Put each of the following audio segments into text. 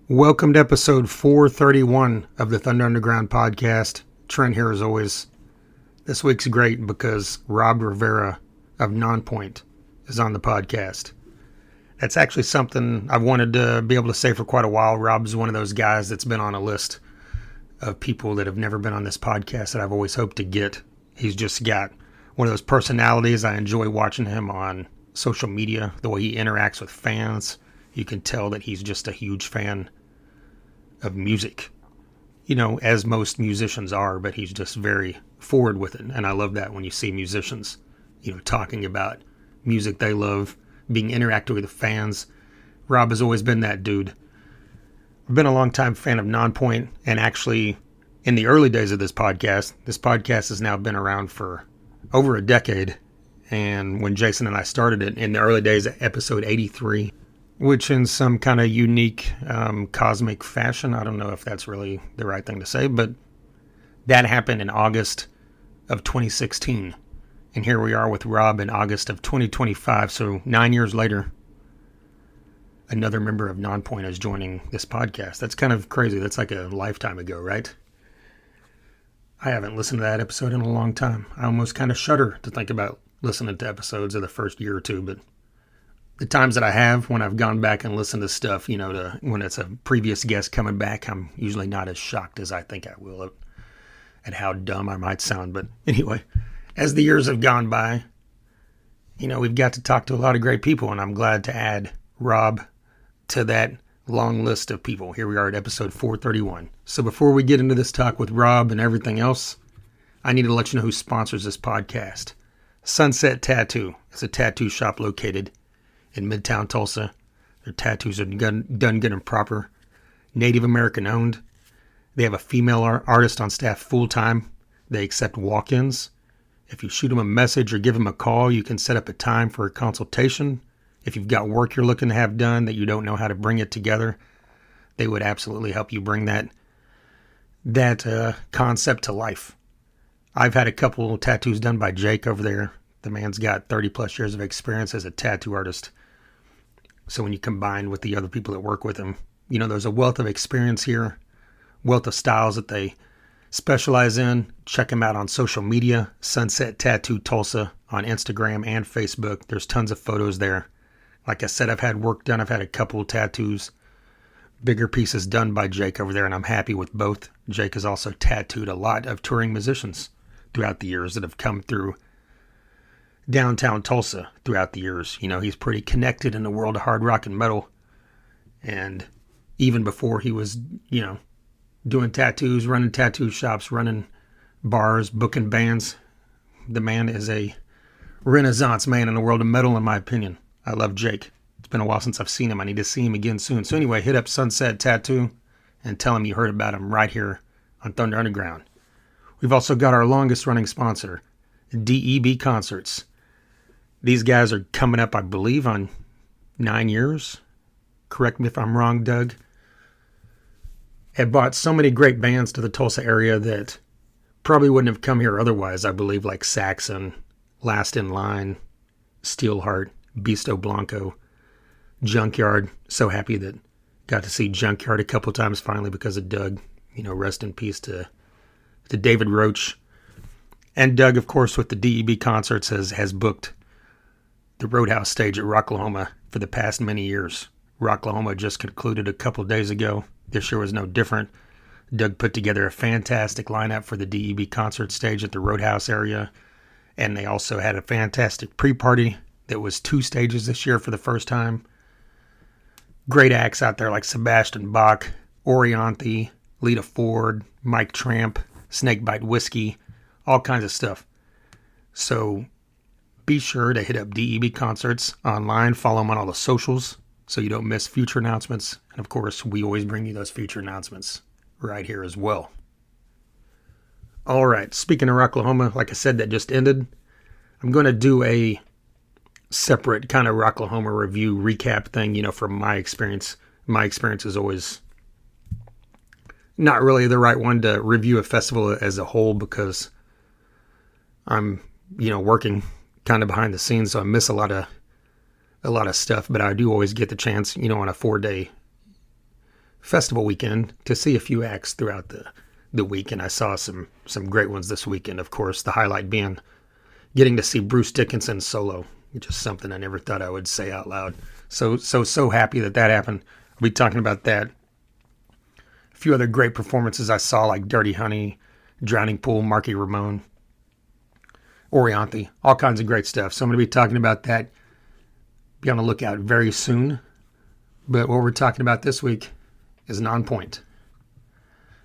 Welcome to episode 431 of the Thunder Underground podcast. Trent here as always. This week's great because Robb Rivera of Nonpoint is on the podcast. That's actually something I've wanted to be able to say for quite a while. Robb's one of those guys that's been on a list of people that have never been on this podcast that I've always hoped to get. He's just got one of those personalities. I enjoy watching him on social media, the way he interacts with fans. You can tell that he's just a huge fan of music, as most musicians are, but he's just very forward with it. And I love that when you see musicians, talking about music they love, being interactive with the fans. Robb has always been that dude. I've been a long time fan of Nonpoint, and actually in the early days of this podcast has now been around for over a decade. And when Jason and I started it in the early days, episode 83, which in some kind of unique cosmic fashion, I don't know if that's really the right thing to say, but that happened in August of 2016. And here we are with Robb in August of 2025. So 9 years later, another member of Nonpoint is joining this podcast. That's kind of crazy. That's like a lifetime ago, right? I haven't listened to that episode in a long time. I almost kind of shudder to think about listening to episodes of the first year or two, but the times that I have when I've gone back and listened to stuff, when it's a previous guest coming back, I'm usually not as shocked as I think I will at how dumb I might sound. But anyway, as the years have gone by, we've got to talk to a lot of great people, and I'm glad to add Robb to that long list of people. Here we are at episode 431. So before we get into this talk with Robb and everything else, I need to let you know who sponsors this podcast. Sunset Tattoo is a tattoo shop located in Midtown Tulsa. Their tattoos are done good and proper. Native American owned. They have a female artist on staff full time. They accept walk-ins. If you shoot them a message or give them a call, you can set up a time for a consultation. If you've got work you're looking to have done that you don't know how to bring it together, they would absolutely help you bring that concept to life. I've had a couple tattoos done by Jake over there. The man's got 30 plus years of experience as a tattoo artist. So when you combine with the other people that work with him, there's a wealth of experience here, wealth of styles that they specialize in. Check them out on social media, Sunset Tattoo Tulsa on Instagram and Facebook. There's tons of photos there. Like I said, I've had work done. I've had a couple tattoos, bigger pieces done by Jake over there, and I'm happy with both. Jake has also tattooed a lot of touring musicians throughout the years that have come through downtown Tulsa throughout the years. He's pretty connected in the world of hard rock and metal. And even before he was, doing tattoos, running tattoo shops, running bars, booking bands, the man is a renaissance man in the world of metal, in my opinion. I love Jake. It's been a while since I've seen him. I need to see him again soon. So anyway, hit up Sunset Tattoo and tell him you heard about him right here on Thunder Underground. We've also got our longest running sponsor, DEB Concerts. These guys are coming up, I believe, on 9 years. Correct me if I'm wrong, Doug. Have brought so many great bands to the Tulsa area that probably wouldn't have come here otherwise, I believe, like Saxon, Last in Line, Steelheart, Beasto Blanco, Junkyard. So happy that got to see Junkyard a couple times finally because of Doug. Rest in peace to David Roach. And Doug, of course, with the DEB Concerts has booked the Roadhouse stage at Rocklahoma for the past many years. Rocklahoma just concluded a couple days ago. This year was no different. Doug put together a fantastic lineup for the DEB concert stage at the Roadhouse area. And they also had a fantastic pre-party that was 2 stages this year for the first time. Great acts out there like Sebastian Bach, Orianthi, Lita Ford, Mike Tramp, Snakebite Whiskey, all kinds of stuff. So be sure to hit up DEB Concerts online, follow them on all the socials so you don't miss future announcements. And of course, we always bring you those future announcements right here as well. All right, speaking of Rocklahoma, like I said, that just ended. I'm going to do a separate kind of Rocklahoma review recap thing, from my experience. My experience is always not really the right one to review a festival as a whole because I'm, working kind of behind the scenes, so I miss a lot of stuff, but I do always get the chance, on a 4-day festival weekend to see a few acts throughout the week, and I saw some great ones this weekend. Of course, the highlight being getting to see Bruce Dickinson solo, which is something I never thought I would say out loud. So happy that happened. I'll be talking about that. A few other great performances I saw, like Dirty Honey, Drowning Pool, Marky Ramone, Orianthi, all kinds of great stuff. So I'm going to be talking about that. Be on the lookout very soon. But what we're talking about this week is Nonpoint.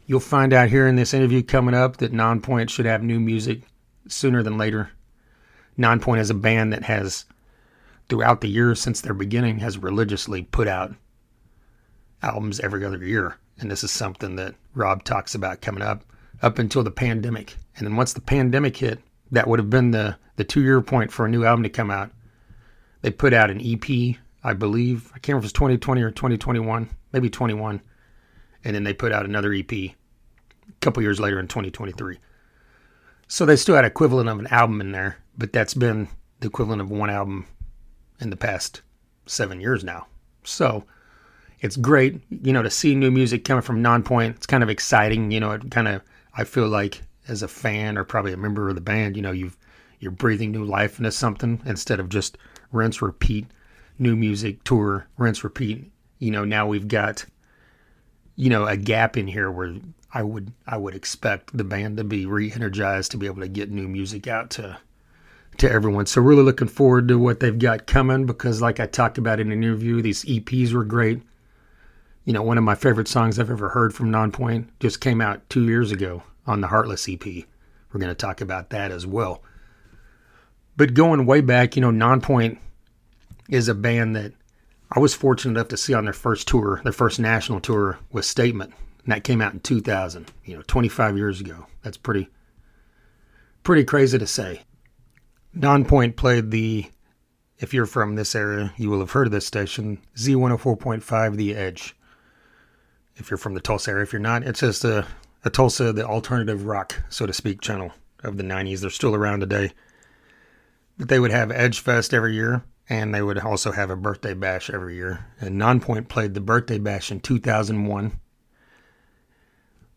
You'll find out here in this interview coming up that Nonpoint should have new music sooner than later. Nonpoint is a band that has, throughout the years since their beginning, has religiously put out albums every other year. And this is something that Robb talks about coming up until the pandemic. And then once the pandemic hit, that would have been the 2-year point for a new album to come out. They put out an EP, I believe. I can't remember if it was 2020 or 2021, maybe 21. And then they put out another EP a couple years later in 2023. So they still had equivalent of an album in there, but that's been the equivalent of one album in the past 7 years now. So it's great, to see new music coming from Nonpoint. It's kind of exciting, it kind of, I feel like as a fan or probably a member of the band, you're breathing new life into something instead of just rinse, repeat, new music, tour, rinse, repeat. Now we've got, a gap in here where I would expect the band to be re-energized to be able to get new music out to everyone. So really looking forward to what they've got coming, because like I talked about in an interview, these EPs were great. One of my favorite songs I've ever heard from Nonpoint just came out 2 years ago on the Heartless EP. We're going to talk about that as well. But going way back, Nonpoint is a band that I was fortunate enough to see on their first tour, their first national tour with Statement. And that came out in 2000, 25 years ago. That's pretty crazy to say. Nonpoint played if you're from this area, you will have heard of this station, Z104.5 The Edge. If you're from the Tulsa area, if you're not, it's just a Tulsa, the alternative rock, so to speak, channel of the 90s. They're still around today. But they would have Edge Fest every year, and they would also have a birthday bash every year. And Nonpoint played the birthday bash in 2001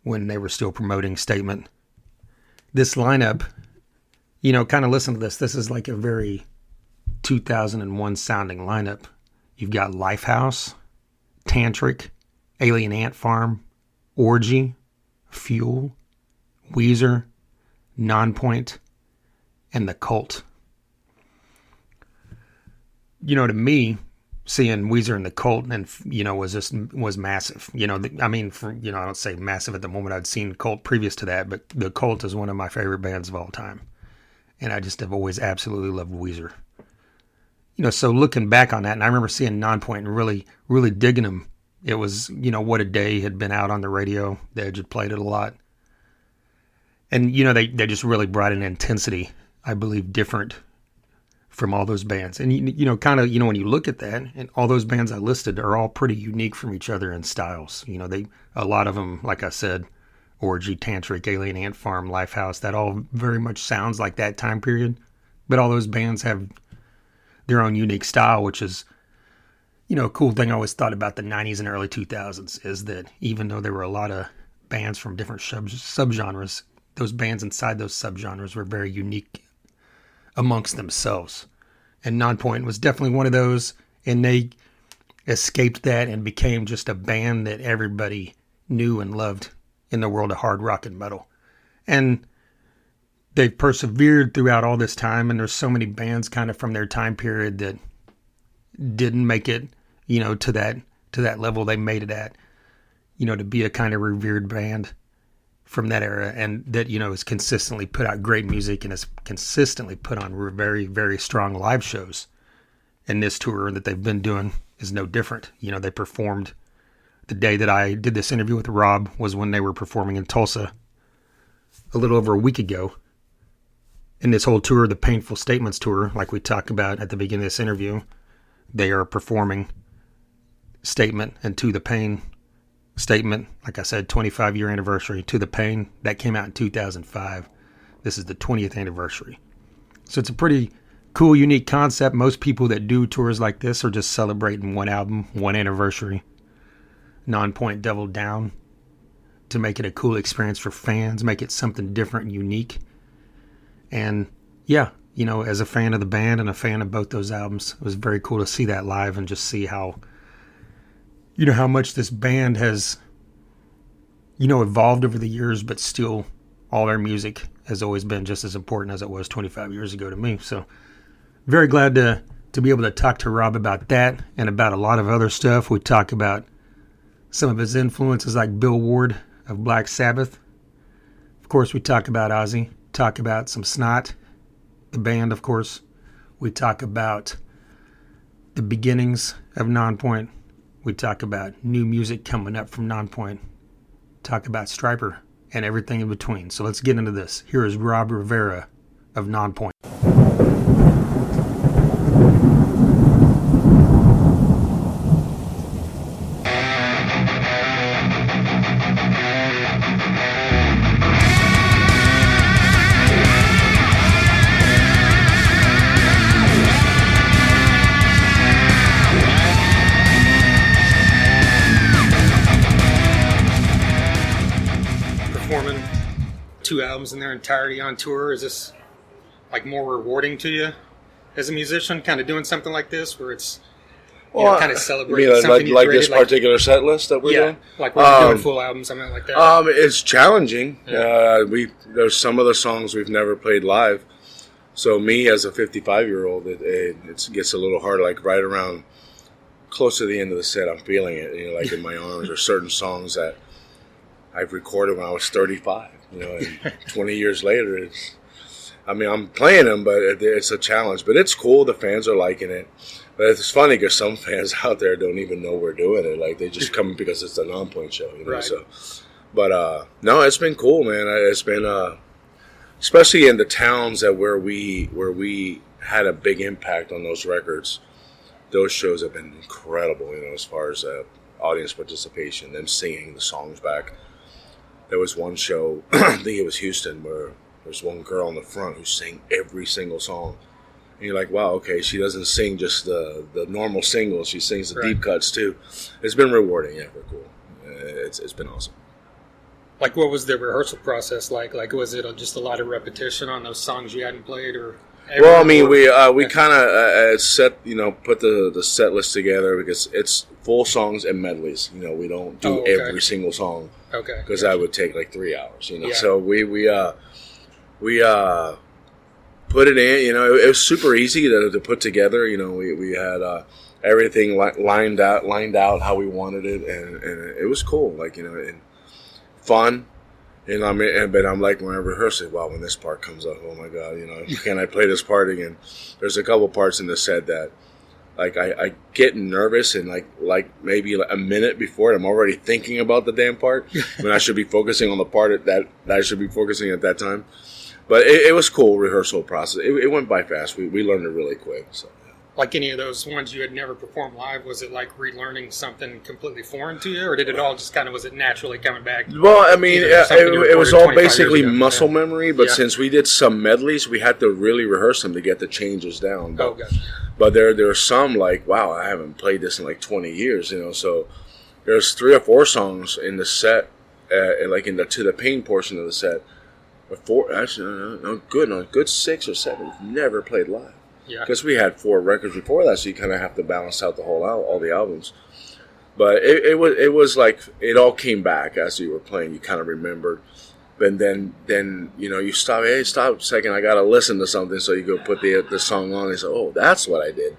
when they were still promoting Statement. This lineup, kind of listen to this. This is like a very 2001 sounding lineup. You've got Lifehouse, Tantric, Alien Ant Farm, Orgy, Fuel, Weezer, Nonpoint, and The Cult. To me, seeing Weezer and The Cult and was massive. I don't say massive at the moment. I'd seen Cult previous to that, but The Cult is one of my favorite bands of all time. And I just have always absolutely loved Weezer. So looking back on that, and I remember seeing Nonpoint and really, really digging them. It was, What a Day had been out on the radio. The Edge had played it a lot. And, they just really brought an intensity, I believe, different from all those bands. And, when you look at that, and all those bands I listed are all pretty unique from each other in styles. A lot of them, like I said, Orgy, Tantric, Alien Ant Farm, Lifehouse, that all very much sounds like that time period. But all those bands have their own unique style, which is, a cool thing I always thought about the 90s and early 2000s is that even though there were a lot of bands from different subgenres, those bands inside those subgenres were very unique amongst themselves. And Nonpoint was definitely one of those, and they escaped that and became just a band that everybody knew and loved in the world of hard rock and metal. And they've persevered throughout all this time, and there's so many bands kind of from their time period that didn't make it, to that level they made it at, to be a kind of revered band from that era, and that, has consistently put out great music and has consistently put on very, very strong live shows. And this tour that they've been doing is no different. They performed the day that I did this interview with Robb was when they were performing in Tulsa a little over a week ago. In this whole tour, the Painful Statements tour, like we talked about at the beginning of this interview, they are performing Statement and To the Pain. Statement, like I said, 25-year anniversary. To the Pain, that came out in 2005. This is the 20th anniversary. So it's a pretty cool, unique concept. Most people that do tours like this are just celebrating one album, one anniversary. Nonpoint doubled down to make it a cool experience for fans, make it something different and unique. And yeah, as a fan of the band and a fan of both those albums, it was very cool to see that live and just see how, how much this band has, evolved over the years, but still all their music has always been just as important as it was 25 years ago to me. So very glad to be able to talk to Robb about that and about a lot of other stuff. We talk about some of his influences like Bill Ward of Black Sabbath. Of course, we talk about Ozzy, talk about some Snot, the band, of course. We talk about the beginnings of Nonpoint. We talk about new music coming up from Nonpoint. Talk about Stryper and everything in between. So let's get into this. Here is Robb Rivera of Nonpoint. Performing 2 albums in their entirety on tour, is this like more rewarding to you as a musician, kind of doing something like this where it's kind of celebrating something like this particular set list that we're doing? Like we're doing full albums, something like that. It's challenging. Yeah. There's some of the songs we've never played live, so me as a 55-year-old, it gets a little hard. Like right around close to the end of the set, I'm feeling it. Like in my arms, or certain songs that I've recorded when I was 35. And 20 years later, I'm playing them, but it's a challenge. But it's cool. The fans are liking it. But it's funny because some fans out there don't even know we're doing it. Like, they just come because it's a Nonpoint show, Right. So, but no, it's been cool, man. It's been especially in the towns where we had a big impact on those records. Those shows have been incredible, as far as audience participation, them singing the songs back. There was one show, I think it was Houston, where there's one girl in the front who sang every single song. And you're like, wow, okay, she doesn't sing just the normal singles. She sings the deep cuts, too. It's been rewarding. Yeah, very cool. It's been awesome. Like, what was the rehearsal process like? Like, was it just a lot of repetition on those songs you hadn't played? Well, we kind of put the set list together because it's full songs and medleys. We don't do every single song. Okay. Because that would take like 3 hours. Yeah. So we put it in. It was super easy to put together. We had everything lined out how we wanted it, and it was cool. Like and fun. But I'm like, when I rehearse it, wow, when this part comes up, oh my God, can I play this part again? There's a couple parts in the set that, like, I get nervous, and like maybe a minute before it, I'm already thinking about the damn part when I should be focusing on the part that I should be focusing at that time. But it was cool rehearsal process. It went by fast. We learned it really quick. So. Like any of those ones you had never performed live, was it like relearning something completely foreign to you, or did it all just was it naturally coming back? Well, it was all basically muscle memory, but since we did some medleys, we had to really rehearse them to get the changes down. But there are some like, wow, I haven't played this in like 20 years, So there's 3 or 4 songs in the set, like to the pain portion of the set. Good 6 or 7 we've never played live. Yeah. Because we had 4 records before that, so you kind of have to balance out all the albums. But it was like it all came back as you were playing. You kind of remembered, and then you stop. Hey, stop a second! I gotta listen to something. So you go put the song on and say, "Oh, that's what I did."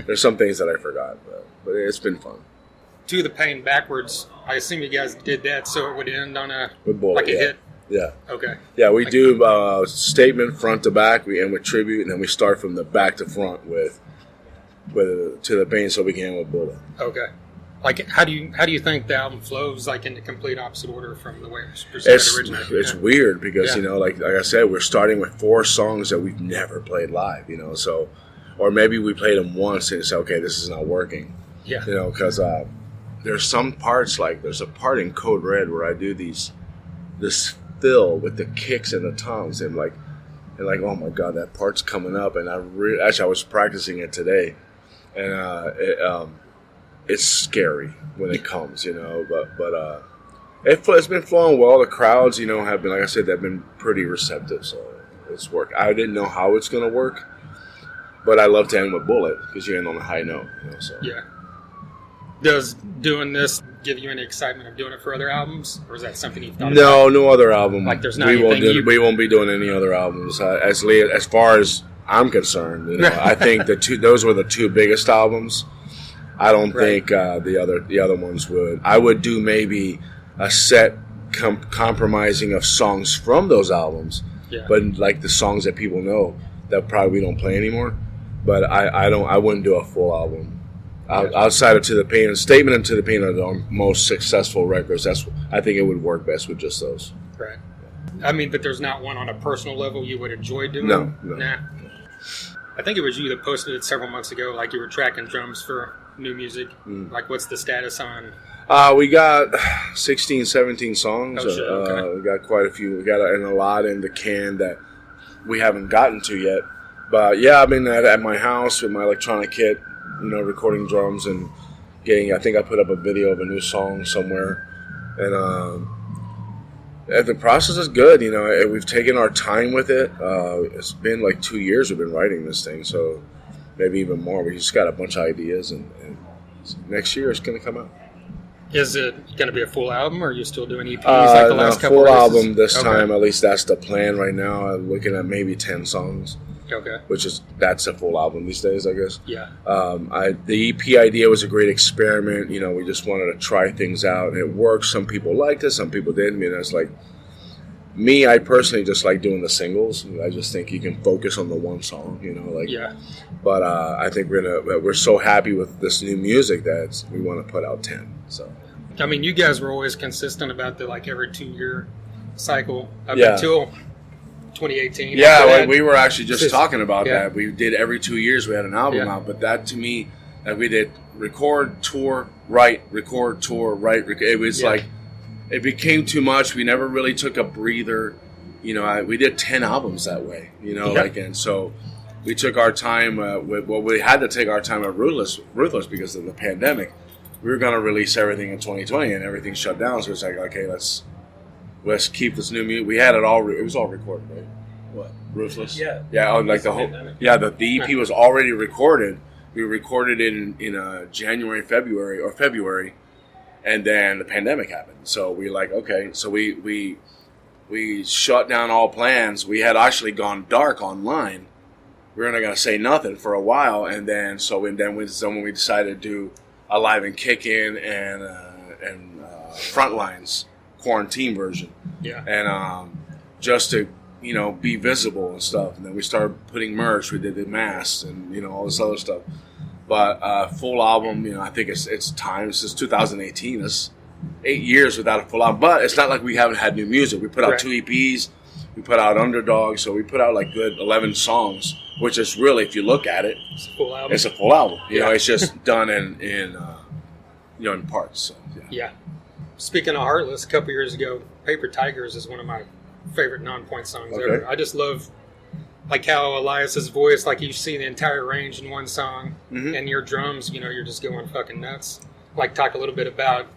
There's some things that I forgot, but it's been fun. Do the pain backwards. I assume you guys did that so it would end on a hit. Yeah. Okay. Yeah, we do statement front to back. We end with tribute, and then we start from the back to front with To the Pain, so we can end with Bullet. Okay. Like, how do you think the album flows like in the complete opposite order from the way it was presented originally? It's weird because like I said, we're starting with 4 songs that we've never played live. So, or maybe we played them once and say, okay, this is not working. Yeah. Because there's some parts, like there's a part in Code Red where I do this fill with the kicks and the toms, and like, oh my God, that part's coming up, and I was practicing it today, and it's scary when it comes, but it's been flowing well. The crowds, have been, like I said, they've been pretty receptive, so it's worked. I didn't know how it's going to work, but I love to end with Bullet because you end on a high note, so. Yeah. Does doing this give you any excitement of doing it for other albums, or is that something you've thought about? No other album. Like there's not we anything won't be doing any other albums. As far as I'm concerned, I think those were the two biggest albums. I don't think the other ones would. I would do maybe a set compromising of songs from those albums, but like the songs that people know that probably we don't play anymore. But I wouldn't do a full album. Outside of To the Pain and Statement and To the Pain are the most successful records. I think it would work best with just those. Right. I mean, but there's not one on a personal level you would enjoy doing? No. Nah. I think it was you that posted it several months ago, like you were tracking drums for new music. Like, what's the status on? We got 16, 17 songs. Oh, shit, okay. We got quite a few. We got a lot in the can that we haven't gotten to yet. But yeah, I've been at my house with my electronic kit, recording drums and I think I put up a video of a new song somewhere. And the process is good, we've taken our time with it. It's been like 2 years we've been writing this thing, so maybe even more. We just got a bunch of ideas, and next year it's going to come out. Is it going to be a full album, or are you still doing EPs like the last couple full releases? album this time, at least that's the plan right now. I'm looking at maybe 10 songs. Okay. That's a full album these days, I guess. Yeah. The EP idea was a great experiment. We just wanted to try things out, and it worked. Some people liked it, some people didn't. That's like me. I personally just like doing the singles. I just think you can focus on the one song, Yeah. But I think we're so happy with this new music that we want to put out 10. So. I mean, you guys were always consistent about the every 2-year cycle up Yeah. until 2018. Yeah, we were actually just talking about yeah. that. We did every 2 years we had an album out, but that to me, we did record, tour, write, record, tour, write. It was like, it became too much. We never really took a breather. We did 10 albums that way, and so we took our time. We had to take our time at Ruthless because of the pandemic. We were going to release everything in 2020 and everything shut down. So it's like, okay, let's keep this new music. We had it all. It was all recorded, right? What? Ruthless. Yeah. Yeah. Like the whole. Yeah. The EP was already recorded. We recorded it in January, February, and then the pandemic happened. So we okay. So we shut down all plans. We had actually gone dark online. We were not going to say nothing for a while, and then when we decided to do a Live and Kick In and Frontlines quarantine version. Yeah. And just to, be visible and stuff. And then we started putting merch. We did the masks and, all this other stuff. But full album, I think it's time. Since 2018. It's 8 years without a full album. But it's not like we haven't had new music. We put out 2 EPs. We put out Underdog. So we put out good 11 songs, which is really, if you look at it, it's a full album. It's a full album. It's just done in parts. So, yeah. Speaking of Heartless, a couple years ago, Paper Tigers is one of my favorite Nonpoint songs ever. I just love how Elias's voice, you see the entire range in one song, and your drums, you're just going fucking nuts. Talk a little bit about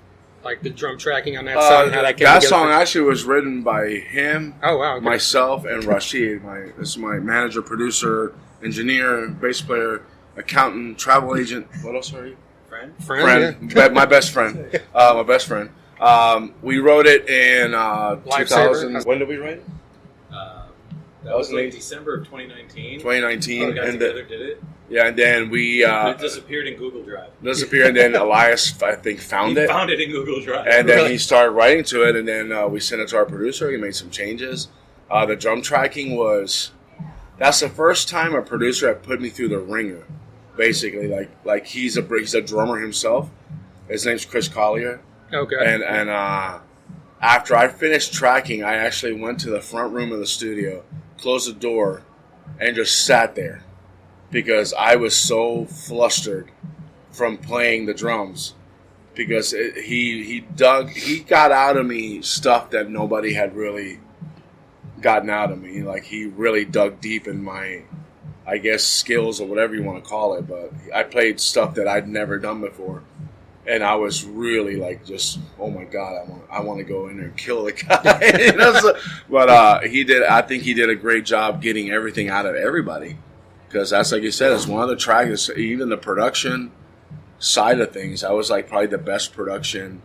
the drum tracking on that song, how that came That together. song actually was written by him, oh wow, okay. myself, and Rashid. This is my manager, producer, engineer, bass player, accountant, travel agent. What else are you? Friend. Yeah. My best friend. My best friend. We wrote it in 2000. When did we write it? That was December of 2019. 2019. We got together, did it? Yeah, and then we... it disappeared in Google Drive. And then Elias, I think, found it. He found it in Google Drive. And then he started writing to it, and then we sent it to our producer. He made some changes. The drum tracking was... That's the first time a producer had put me through the ringer, basically. He's a drummer himself. His name's Chris Collier. Okay. And after I finished tracking, I actually went to the front room of the studio, closed the door, and just sat there because I was so flustered from playing the drums because he got out of me stuff that nobody had really gotten out of me. He really dug deep in my, I guess, skills or whatever you want to call it. But I played stuff that I'd never done before. And I was really like, just, oh my God, I want to go in there and kill the guy. You know, but I think he did a great job getting everything out of everybody. Because that's, like you said, it's one of the tracks, even the production side of things, that was like probably the best production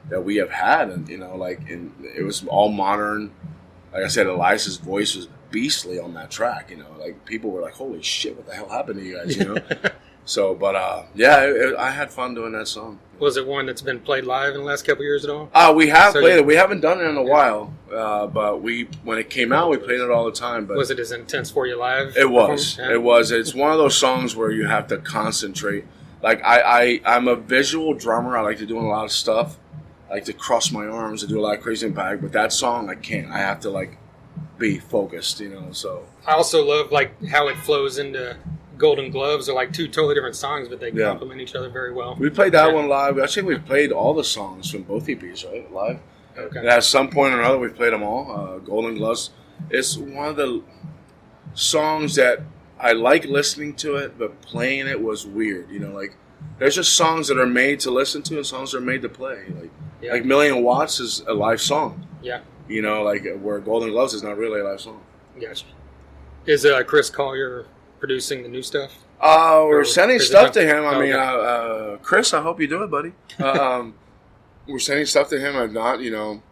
that we have had. And, you know, like, it was all modern. Like I said, Elias's voice was beastly on that track, you know. Like, people were like, holy shit, what the hell happened to you guys, you know? So, but, I had fun doing that song. Was it one that's been played live in the last couple of years at all? We have played it. We haven't done it in a while, but when it came out, we played it all the time. But was it as intense for you live? It was. Yeah. It was. It's one of those songs where you have to concentrate. Like, I'm a visual drummer. I like to do a lot of stuff. I like to cross my arms and do a lot of crazy impact. But that song, I can't. I have to, like, be focused, you know. So I also love, like, how it flows into Golden Gloves. Are like two totally different songs, but they complement each other very well. We played that one live. I think we played all the songs from both EPs, right? Live. Okay. And at some point or another, we played them all. Golden Gloves. It's one of the songs that I like listening to it, but playing it was weird. You know, like, there's just songs that are made to listen to and songs that are made to play. Like Million Watts is a live song. Yeah. You know, like, where Golden Gloves is not really a live song. Gotcha. Is Chris Collier producing the new stuff? We're sending stuff to him. I mean, Chris, I hope you do it, buddy. We're sending stuff to him. If not, you know,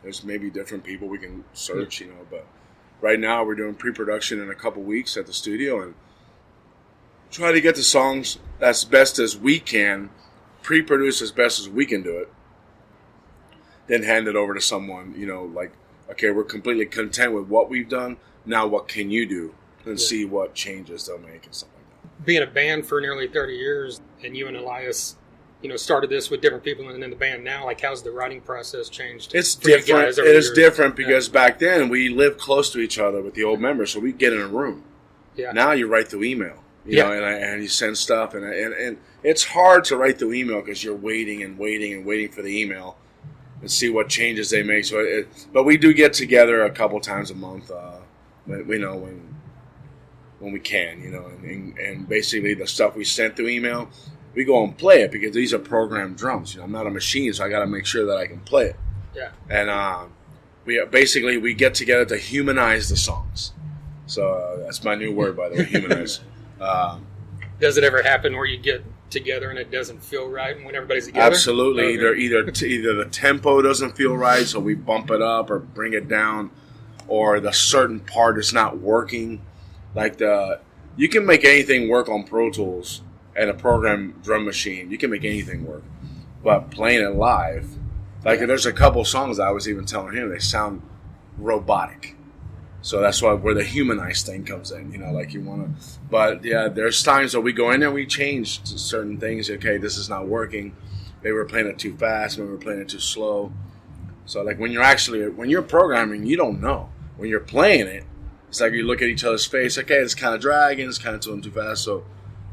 there's maybe different people we can search, you know. But right now we're doing pre-production in a couple weeks at the studio and try to get the songs as best as we can, pre-produce as best as we can do it, then hand it over to someone, you know, like, okay, we're completely content with what we've done. Now what can you do? And see what changes they'll make and stuff like that. Being a band for nearly 30 years, and you and Elias, you know, started this with different people and in the band now, like, how's the writing process changed? It's different. It is different because back then we lived close to each other with the old members, so we'd get in a room. Yeah. Now you write through email, you know, and you send stuff, and it's hard to write through email because you're waiting and waiting and waiting for the email and see what changes they make. So, but we do get together a couple times a month, you know, when we can, you know, and basically the stuff we sent through email, we go and play it because these are programmed drums. You know, I'm not a machine, so I got to make sure that I can play it. Yeah. And we get together to humanize the songs. So that's my new word, by the way, humanize. Does it ever happen where you get together and it doesn't feel right when everybody's together? Absolutely. Okay. Either the tempo doesn't feel right, so we bump it up or bring it down, or the certain part is not working. Like, you can make anything work on Pro Tools and a programmed drum machine. You can make anything work. But playing it live, like, there's a couple songs I was even telling him, they sound robotic. So that's where the humanized thing comes in, you know, like, you want to. But, yeah, there's times that we go in there and we change certain things. Okay, this is not working. Maybe we're playing it too fast. Maybe we're playing it too slow. So, like, when you're programming, you don't know. When you're playing it, it's like you look at each other's face. Okay, it's kind of dragging. It's kind of doing too fast. So,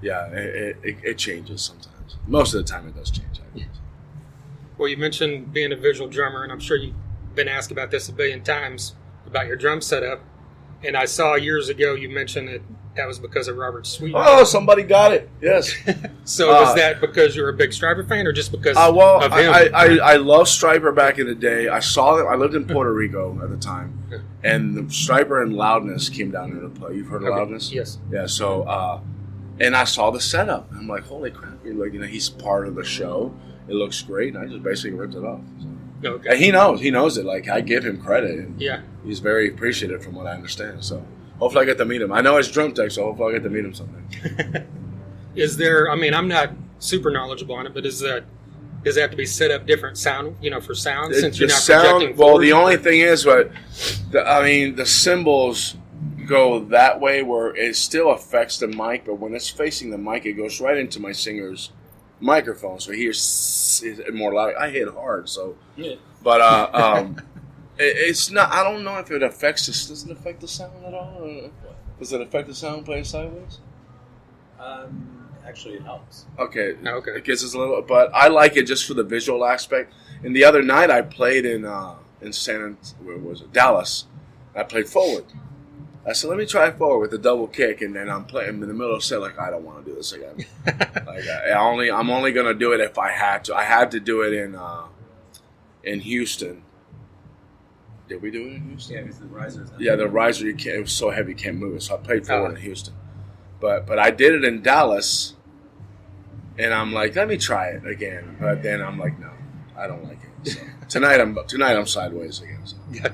yeah, it changes sometimes. Most of the time, it does change. I guess. Well, you mentioned being a visual drummer, and I'm sure you've been asked about this a billion times about your drum setup. And I saw years ago you mentioned that was because of Robert Sweet. Oh, somebody got it. Yes. So was that because you were a big Stryper fan, or just because of him? I loved Stryper back in the day. I saw them. I lived in Puerto Rico at the time, and the Stryper and Loudness came down here to play. You've heard of Loudness? Yes. Yeah. So, and I saw the setup. I'm like, holy crap! Like, you know, he's part of the show. It looks great. And I just basically ripped it off. So. Okay. And he knows it. Like, I give him credit. And he's very appreciative from what I understand. So hopefully I get to meet him. I know it's drum tech, so hopefully I get to meet him someday. Is there? I mean, I'm not super knowledgeable on it, but does it have to be set up different sound? You know, for sound since you're not projecting forward? Well, the only thing is, the cymbals go that way where it still affects the mic, but when it's facing the mic, it goes right into my singer's microphone, so he hears it more loud. I hit hard, so but it's not. I don't know if it affects this. Does it affect the sound at all? Or does it affect the sound playing sideways? Actually, it helps. Okay. It gives us a little, but I like it just for the visual aspect. And the other night I played in Dallas. I played forward, I said, let me try forward with a double kick, and then I'm playing in the middle of the set, like, I don't want to do this again. I'm only going to do it if I had to. I had to do it in Houston. Did we do it in Houston? Yeah, because the riser. Yeah, the riser, you can't, it was so heavy you can't move it, so I played forward in Houston. But I did it in Dallas, and I'm like, let me try it again. But then I'm like, no, I don't like it. So tonight I'm sideways again. So. Yeah.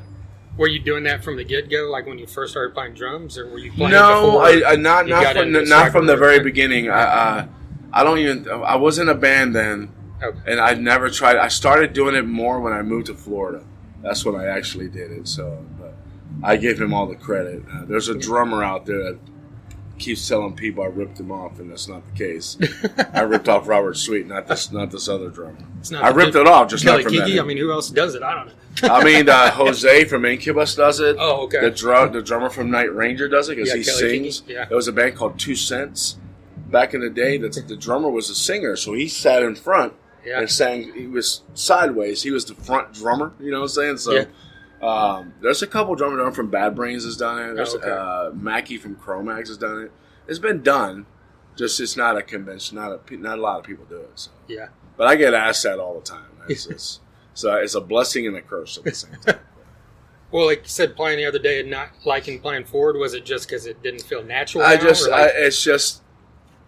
Were you doing that from the get-go, like when you first started playing drums, or were you playing No, before? not from the very beginning. I was in a band then, Okay. and I never tried. I started doing it more when I moved to Florida. That's when I actually did it. So, but I give him all the credit. There's a drummer out there that keeps telling people I ripped him off, and that's not the case. I ripped off Robert Sweet, not this other drummer. I ripped it off, just Kelly not from Kiki? that. I mean, who else does it? I don't know. I mean, Jose from Incubus does it. Oh, okay. The drummer from Night Ranger does it because he Kelly sings. Kiki, yeah. There was a band called 2 Cents back in the day. The drummer was a singer, so he sat in front and sang. He was sideways. He was the front drummer. You know what I'm saying? So there's a couple drummers from Bad Brains has done it. There's Mackie from Chromax has done it. It's been done. Just it's not a convention. Not a lot of people do it. So. Yeah. But I get asked that all the time. So it's a blessing and a curse at the same time. Well, like you said, playing the other day and not liking playing forward, was it just because it didn't feel natural? It's just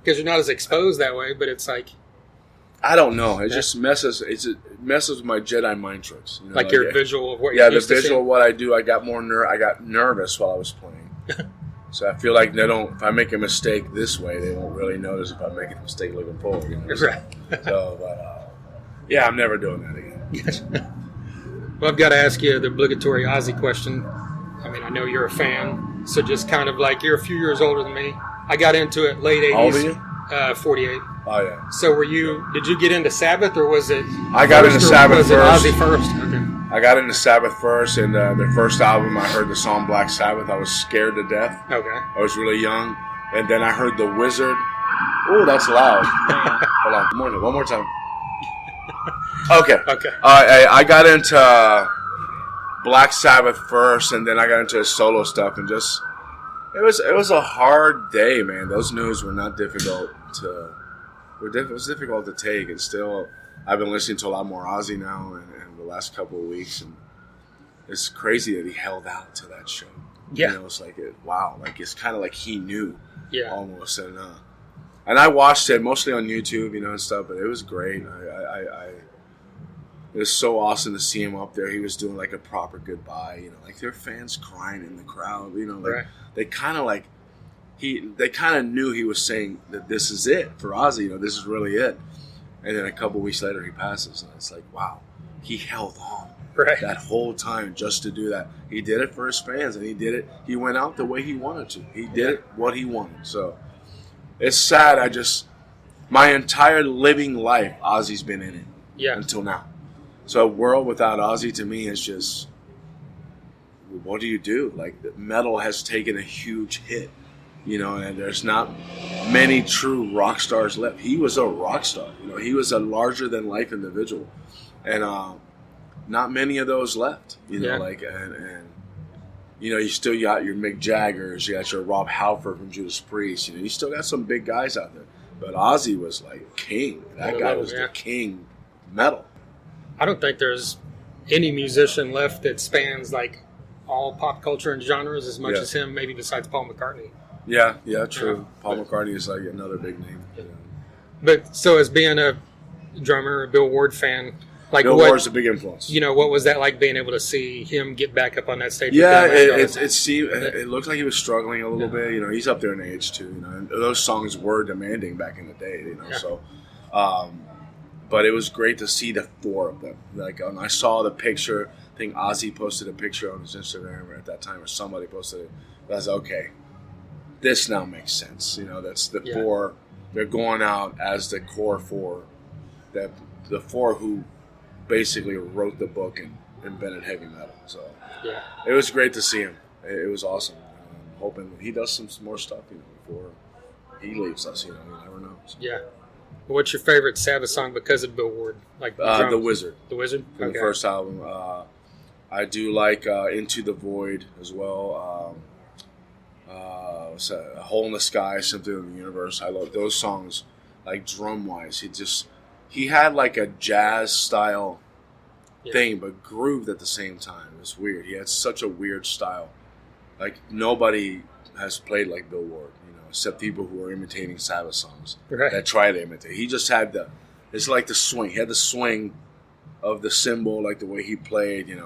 because you're not as exposed that way. But it's like I don't know. It just messes. It messes with my Jedi mind tricks. You know? like your visual of what you're used the to visual seeing? of what I do. I got I got nervous while I was playing. So I feel like if I make a mistake this way, they won't really notice if I make a mistake looking forward. You know? Right. Yeah, I'm never doing that again. Well, I've got to ask you the obligatory Ozzy question. I mean, I know you're a fan, so just kind of like you're a few years older than me. I got into it late 80s. How old are you? 48. Oh, yeah. So did you get into Sabbath, or was it I got into Sabbath was first. it Ozzy first? Okay. I got into Sabbath first, and their first album, I heard the song Black Sabbath. I was scared to death. Okay. I was really young. And then I heard The Wizard. Oh, that's loud. Hold on. One more time. Okay. Okay. I got into Black Sabbath first, and then I got into his solo stuff, and just it was a hard day, man. Those news were not difficult it was difficult to take, and still I've been listening to a lot more Ozzy now, and the last couple of weeks, and it's crazy that he held out to that show. Yeah. You know, it's like wow, like it's kind of like he knew, almost, and I watched it mostly on YouTube, you know, and stuff, but it was great. It was so awesome to see him up there. He was doing like a proper goodbye, you know, like their fans crying in the crowd, you know, like they kind of knew he was saying that this is it for Ozzy, you know, this is really it. And then a couple weeks later he passes, and it's like, wow, he held on that whole time just to do that. He did it for his fans, and he went out the way he wanted to. He did it what he wanted. So it's sad. My entire living life, Ozzy's been in it until now. So a world without Ozzy to me is just, what do you do? Like, metal has taken a huge hit, you know, and there's not many true rock stars left. He was a rock star, you know. He was a larger than life individual, and not many of those left, you know. Like, and you know, you still got your Mick Jaggers, you got your Rob Halford from Judas Priest, you know, you still got some big guys out there, but Ozzy was like king. That guy was the king metal. I don't think there's any musician left that spans like all pop culture and genres as much as him, maybe besides Paul McCartney. Yeah, true. Paul McCartney is like another big name. You know. But so as being a drummer, a Bill Ward fan, like Bill Ward's a big influence. You know, what was that like being able to see him get back up on that stage? Yeah, it looked like he was struggling a little bit. You know, he's up there in age too. You know, and those songs were demanding back in the day. You know, so. But it was great to see the four of them. Like, I saw the picture. I think Ozzy posted a picture on his Instagram at that time, or somebody posted it. I was like, okay, this now makes sense. You know, that's the four. They're going out as the core four. The four who basically wrote the book and invented heavy metal. So it was great to see him. It was awesome. I'm hoping he does some more stuff, you know, before he leaves us. You know, you never know. So. Yeah. What's your favorite Sabbath song because of Bill Ward? Like The Wizard. The Wizard? From the first album. I do like Into the Void as well. what's that? A Hole in the Sky, Something in the Universe. I love those songs, like drum wise. He had like a jazz style thing, but grooved at the same time. It was weird. He had such a weird style. Like nobody has played like Bill Ward, except people who are imitating Sabbath songs that try to imitate. He just had it's like the swing. He had the swing of the cymbal, like the way he played, and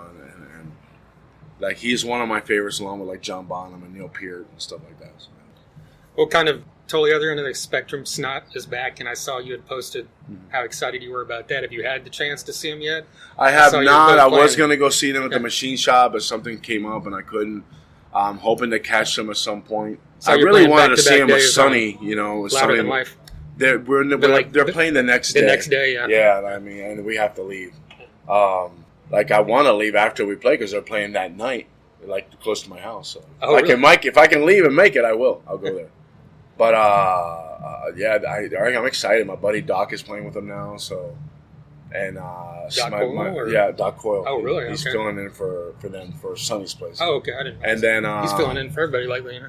like he's one of my favorites, along with like John Bonham and Neil Peart and stuff like that. So, well, kind of totally other end of the spectrum, Snot is back, and I saw you had posted how excited you were about that. Have you had the chance to see him yet? I have not. I was going to go see them at the machine shop, but something came up and I couldn't. I'm hoping to catch them at some point. So I really wanted to see them with Sonny, with Louder Sonny. Than Life. They're playing the next day. The next day, yeah. Yeah, I mean, and we have to leave. Like I want to leave after we play because they're playing that night, like close to my house. So if I can leave and make it, I will. I'll go there. But I'm excited. My buddy Doc is playing with them now. So, and Doc Coyle, Doc Coyle. Oh, really? He's filling in for them for Sonny's place. Oh, okay. I didn't know. And then he's filling in for everybody lately.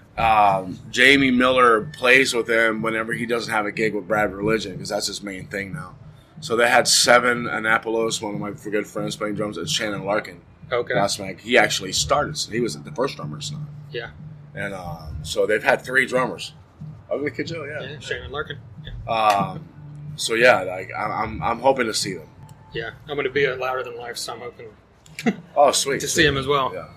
Jamie Miller plays with him whenever he doesn't have a gig with Brad Religion because that's his main thing now. So they had Seven Annapolis, one of my good friends playing drums, and Shannon Larkin. Okay. Last night. He actually started. So he was the first drummer. So. Yeah. And so they've had 3 drummers. Ugly Kid Joe, yeah. Shannon Larkin. Yeah. So yeah, I'm hoping to see them. Yeah, I'm going to be at Louder Than Life, so I'm hoping. Oh, sweet. To see him as well. Yeah.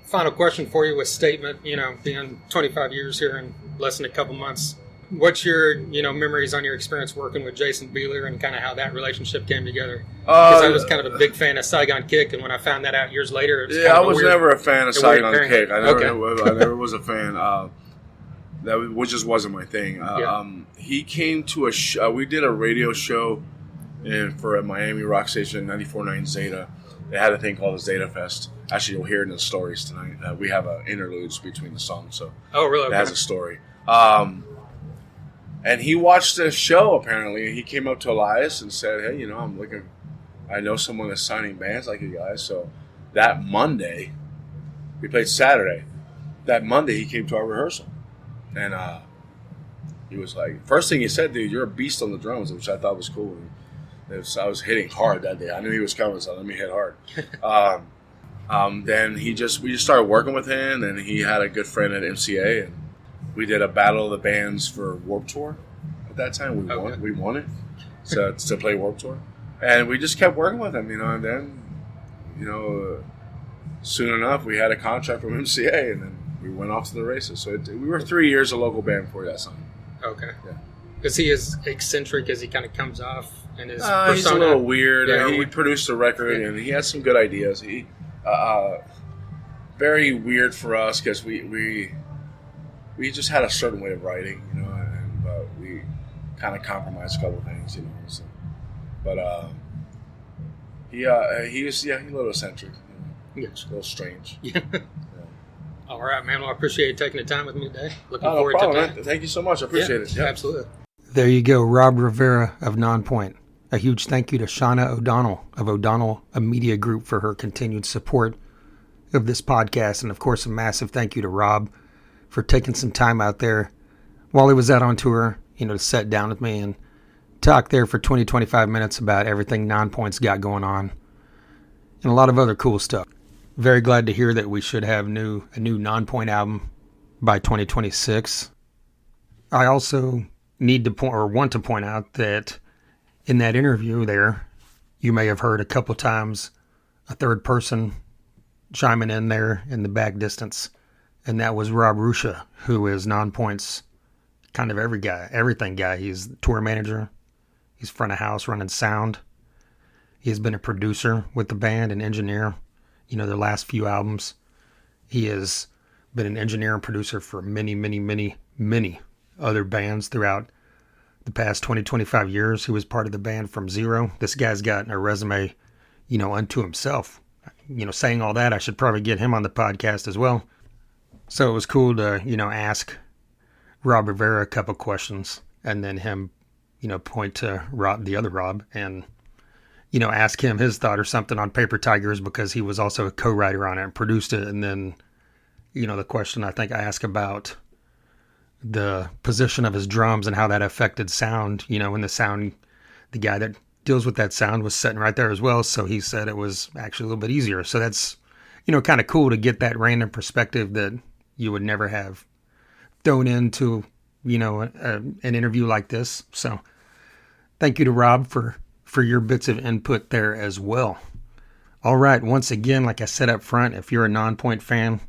Final question for you with Statement. Being 25 years here in less than a couple months. What's your, memories on your experience working with Jason Beeler and kind of how that relationship came together? Because I was kind of a big fan of Saigon Kick, and when I found that out years later, it was I was never a fan of Saigon Kick. I never was a fan. That just wasn't my thing. He came to a show. We did a radio show for a Miami rock station, 94.9 Zeta. They had a thing called the Zeta Fest. Actually, you'll hear it in the stories tonight. We have interludes between the songs, so really? It has a story. And he watched the show, apparently, and he came up to Elias and said, hey, I know someone that's signing bands like you guys. So that Monday, we played Saturday. That Monday, he came to our rehearsal. And he was like, first thing he said, dude, you're a beast on the drums, which I thought was cool. I was hitting hard that day. I knew he was coming, so let me hit hard. Then we just started working with him, and he had a good friend at MCA, and we did a battle of the bands for Warped Tour. At that time, we won it to play Warped Tour, and we just kept working with him, and then, soon enough we had a contract from MCA, and then we went off to the races. So we were 3 years a local band before that song. Okay. Yeah. Is he as eccentric as he kind of comes off in his persona? He's a little weird. Yeah, he produced a record, and he had some good ideas. He very weird for us because we just had a certain way of writing, but we kind of compromised a couple of things, So. But he was a little eccentric, yes. A little strange. Yeah. All right, man. Well, I appreciate you taking the time with me today. Looking forward no problem, to man. Thank you so much. I appreciate it. Yeah, absolutely. There you go, Robb Rivera of Nonpoint. A huge thank you to Shauna O'Donnell of O'Donnell, a media group, for her continued support of this podcast. And, of course, a massive thank you to Robb for taking some time out there while he was out on tour, to sit down with me and talk there for 20, 25 minutes about everything Nonpoint's got going on and a lot of other cool stuff. Very glad to hear that we should have a new Nonpoint album by 2026. I also want to point out that in that interview there, you may have heard a couple times a third person chiming in there in the back distance, and that was Rob Rusha, who is Nonpoint's kind of everything guy. He's the tour manager. He's front of house running sound. He's been a producer with the band, an engineer. Their last few albums. He has been an engineer and producer for many, many, many, many other bands throughout the past 20, 25 years. He was part of the band from zero. This guy's got a resume, unto himself. Saying all that, I should probably get him on the podcast as well. So it was cool to, ask Robb Rivera a couple questions and then him, point to Rob, the other Rob, and ask him his thought or something on Paper Tigers because he was also a co-writer on it and produced it. And then, the question I think I asked about the position of his drums and how that affected sound, and the guy that deals with that sound was sitting right there as well. So he said it was actually a little bit easier. So that's, kind of cool to get that random perspective that you would never have thrown into, an interview like this. So thank you to Robb for your bits of input there as well. All right. Once again, like I said up front, if you're a Nonpoint fan,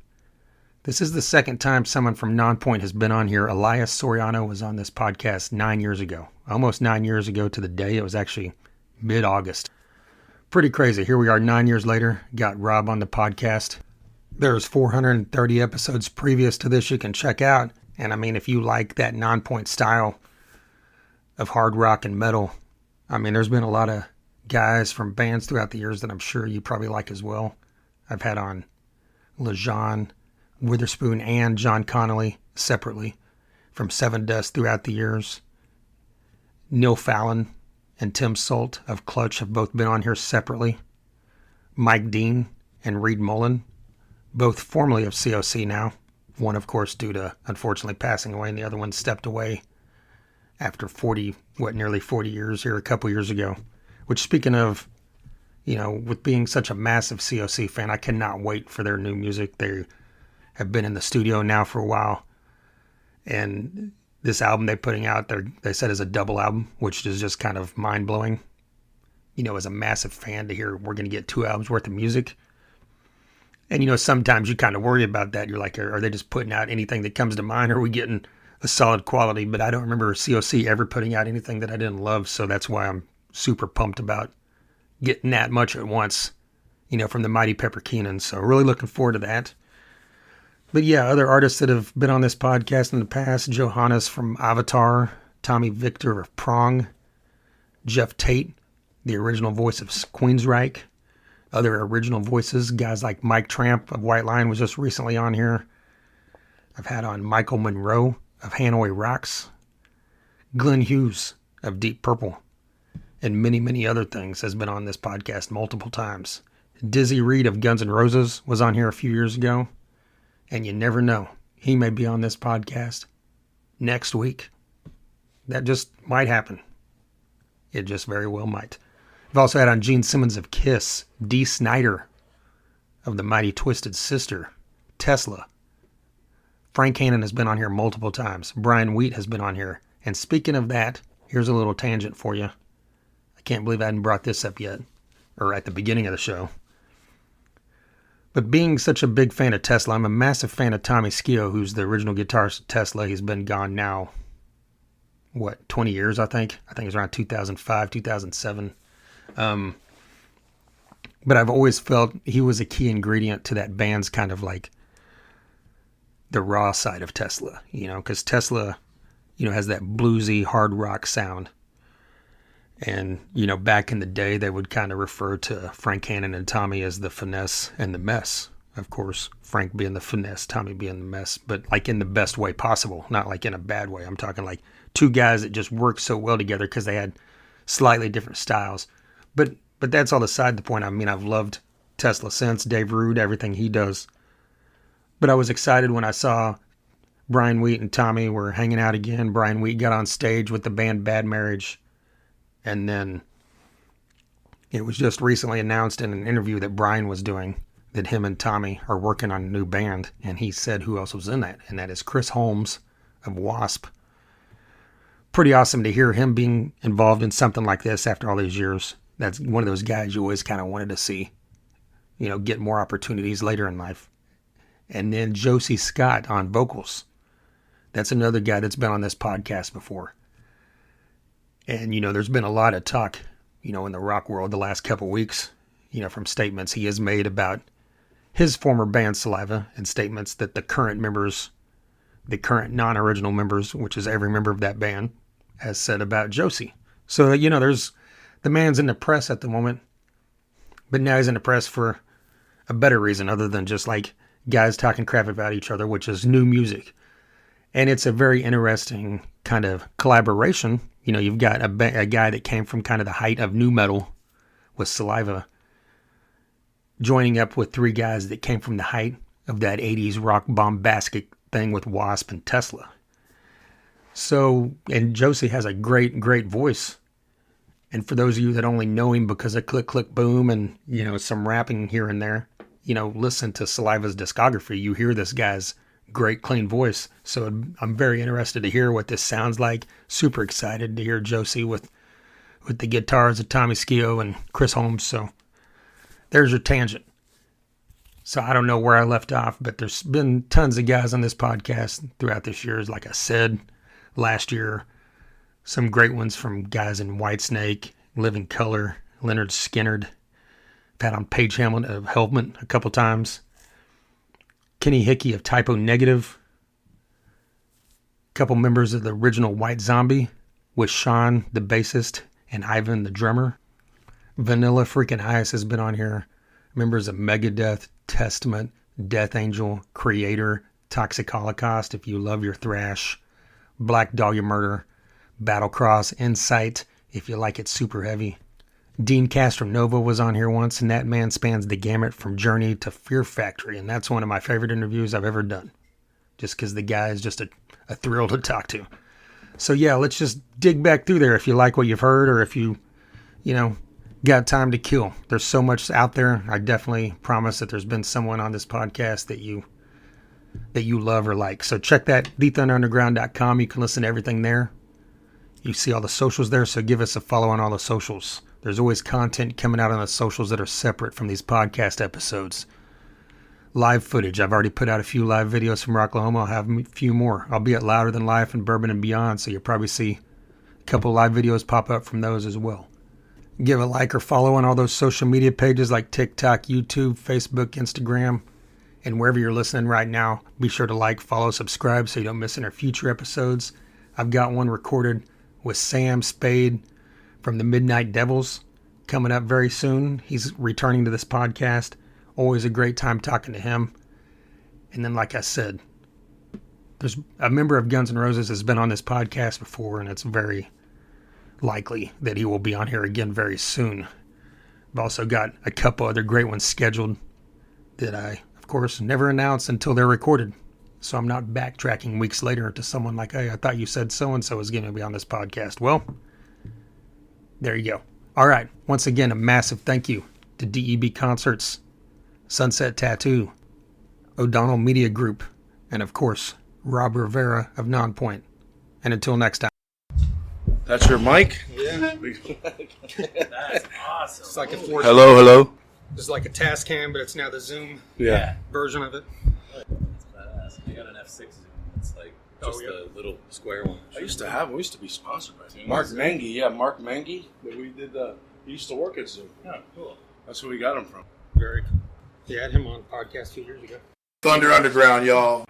this is the second time someone from Nonpoint has been on here. Elias Soriano was on this podcast 9 years ago. Almost 9 years ago to the day. It was actually mid-August. Pretty crazy. Here we are 9 years later. Got Robb on the podcast. There's 430 episodes previous to this you can check out. And I mean, if you like that Nonpoint style of hard rock and metal, I mean, there's been a lot of guys from bands throughout the years that I'm sure you probably like as well. I've had on LeJean, Witherspoon, and John Connolly separately from Seven Dust throughout the years. Neil Fallon and Tim Sult of Clutch have both been on here separately. Mike Dean and Reed Mullen, both formerly of COC now. One, of course, due to unfortunately passing away, and the other one stepped away after nearly 40 years here a couple years ago. Which, speaking of, with being such a massive COC fan, I cannot wait for their new music. They have been in the studio now for a while, and this album they're putting out, they said is a double album, which is just kind of mind-blowing. As a massive fan to hear we're going to get 2 albums worth of music. And, sometimes you kind of worry about that. You're like, are they just putting out anything that comes to mind? Or are we getting a solid quality? But I don't remember COC ever putting out anything that I didn't love. So that's why I'm super pumped about getting that much at once, from the Mighty Pepper Keenan. So really looking forward to that. But yeah, other artists that have been on this podcast in the past: Johannes from Avatar, Tommy Victor of Prong, Jeff Tate, the original voice of Queensryche. Other original voices, guys like Mike Tramp of White Lion was just recently on here. I've had on Michael Monroe of Hanoi Rocks, Glenn Hughes of Deep Purple, and many, many other things has been on this podcast multiple times. Dizzy Reed of Guns N' Roses was on here a few years ago. And you never know. He may be on this podcast next week. That just might happen. It just very well might. I've also had on Gene Simmons of Kiss, Dee Snider of the Mighty Twisted Sister, Tesla. Frank Hannon has been on here multiple times. Brian Wheat has been on here. And speaking of that, here's a little tangent for you. I can't believe I hadn't brought this up yet, or at the beginning of the show. But being such a big fan of Tesla, I'm a massive fan of Tommy Skeoch, who's the original guitarist of Tesla. He's been gone now, 20 years, I think? I think it was around 2005, 2007. But I've always felt he was a key ingredient to that band's kind of like the raw side of Tesla, because Tesla, has that bluesy hard rock sound. And, back in the day, they would kind of refer to Frank Hannon and Tommy as the finesse and the mess. Of course, Frank being the finesse, Tommy being the mess, but like in the best way possible, not like in a bad way. I'm talking like two guys that just worked so well together because they had slightly different styles. But that's all aside the point. I mean, I've loved Tesla since, Dave Rude, everything he does. But I was excited when I saw Brian Wheat and Tommy were hanging out again. Brian Wheat got on stage with the band Bad Marriage. And then it was just recently announced in an interview that Brian was doing that him and Tommy are working on a new band. And he said who else was in that. And that is Chris Holmes of Wasp. Pretty awesome to hear him being involved in something like this after all these years. That's one of those guys you always kind of wanted to see, get more opportunities later in life. And then Josie Scott on vocals. That's another guy that's been on this podcast before. And, there's been a lot of talk, in the rock world the last couple weeks, from statements he has made about his former band Saliva and statements that the current non-original members, which is every member of that band, has said about Josie. So, there's the man's in the press at the moment, but now he's in the press for a better reason other than just like guys talking crap about each other, which is new music. And it's a very interesting kind of collaboration. You've got a guy that came from kind of the height of nu metal with Saliva joining up with three guys that came from the height of that 80s rock bombastic thing with Wasp and Tesla. So, and Josie has a great, great voice. And for those of you that only know him because of Click, Click, Boom and, some rapping here and there, listen to Saliva's discography. You hear this guy's great, clean voice. So I'm very interested to hear what this sounds like. Super excited to hear Josie with the guitars of Tommy Skeoch and Chris Holmes. So there's your tangent. So I don't know where I left off, but there's been tons of guys on this podcast throughout this year. Like I said, last year, some great ones from guys in Whitesnake, Living Color, Leonard Skinnard. I've had on Page Hamlin of Helmet a couple times. Kenny Hickey of Typo Negative. A couple members of the original White Zombie with Sean, the bassist, and Ivan, the drummer. Vanilla Freaking Ice has been on here. Members of Megadeth, Testament, Death Angel, Creator, Toxic Holocaust, if you love your thrash. Black Dahlia Murder, Battlecross, Insight, if you like it super heavy. Dean Castronova was on here once, and that man spans the gamut from Journey to Fear Factory, and that's one of my favorite interviews I've ever done. Just because the guy is just a thrill to talk to. So yeah, let's just dig back through there if you like what you've heard, or if you got time to kill. There's so much out there. I definitely promise that there's been someone on this podcast that you love or like. So check that, thethunderunderground.com. You can listen to everything there. You see all the socials there, so give us a follow on all the socials. There's always content coming out on the socials that are separate from these podcast episodes. Live footage. I've already put out a few live videos from Rocklahoma. I'll have a few more. I'll be at Louder Than Life and Bourbon and Beyond, so you'll probably see a couple live videos pop up from those as well. Give a like or follow on all those social media pages like TikTok, YouTube, Facebook, Instagram, and wherever you're listening right now. Be sure to like, follow, subscribe so you don't miss any future episodes. I've got one recorded with Sam Spade from the Midnight Devils coming up very soon. He's returning to this podcast. Always a great time talking to him. And then, like I said, there's a member of Guns N' Roses has been on this podcast before, and it's very likely that he will be on here again very soon. I've also got a couple other great ones scheduled that I, of course, never announce until they're recorded. So I'm not backtracking weeks later to someone like, hey, I thought you said so-and-so was going to be on this podcast. Well, there you go. All right. Once again, a massive thank you to DEB Concerts, Sunset Tattoo, O'Donnell Media Group, and of course, Robb Rivera of Nonpoint. And until next time. That's your mic? Yeah. That's awesome. It's like a force. Hello. It's like a task cam, but it's now the Zoom Yeah. version of it. That's badass. I got an F6 Zoom. It's like just the little square one. We used to be sponsored by Mark Mengi. Yeah, Mark Mengi. We did he used to work at Zoom. Oh, cool. That's where we got him from. Very cool. Yeah, I had him on a podcast a few years ago. Thunder Underground, y'all.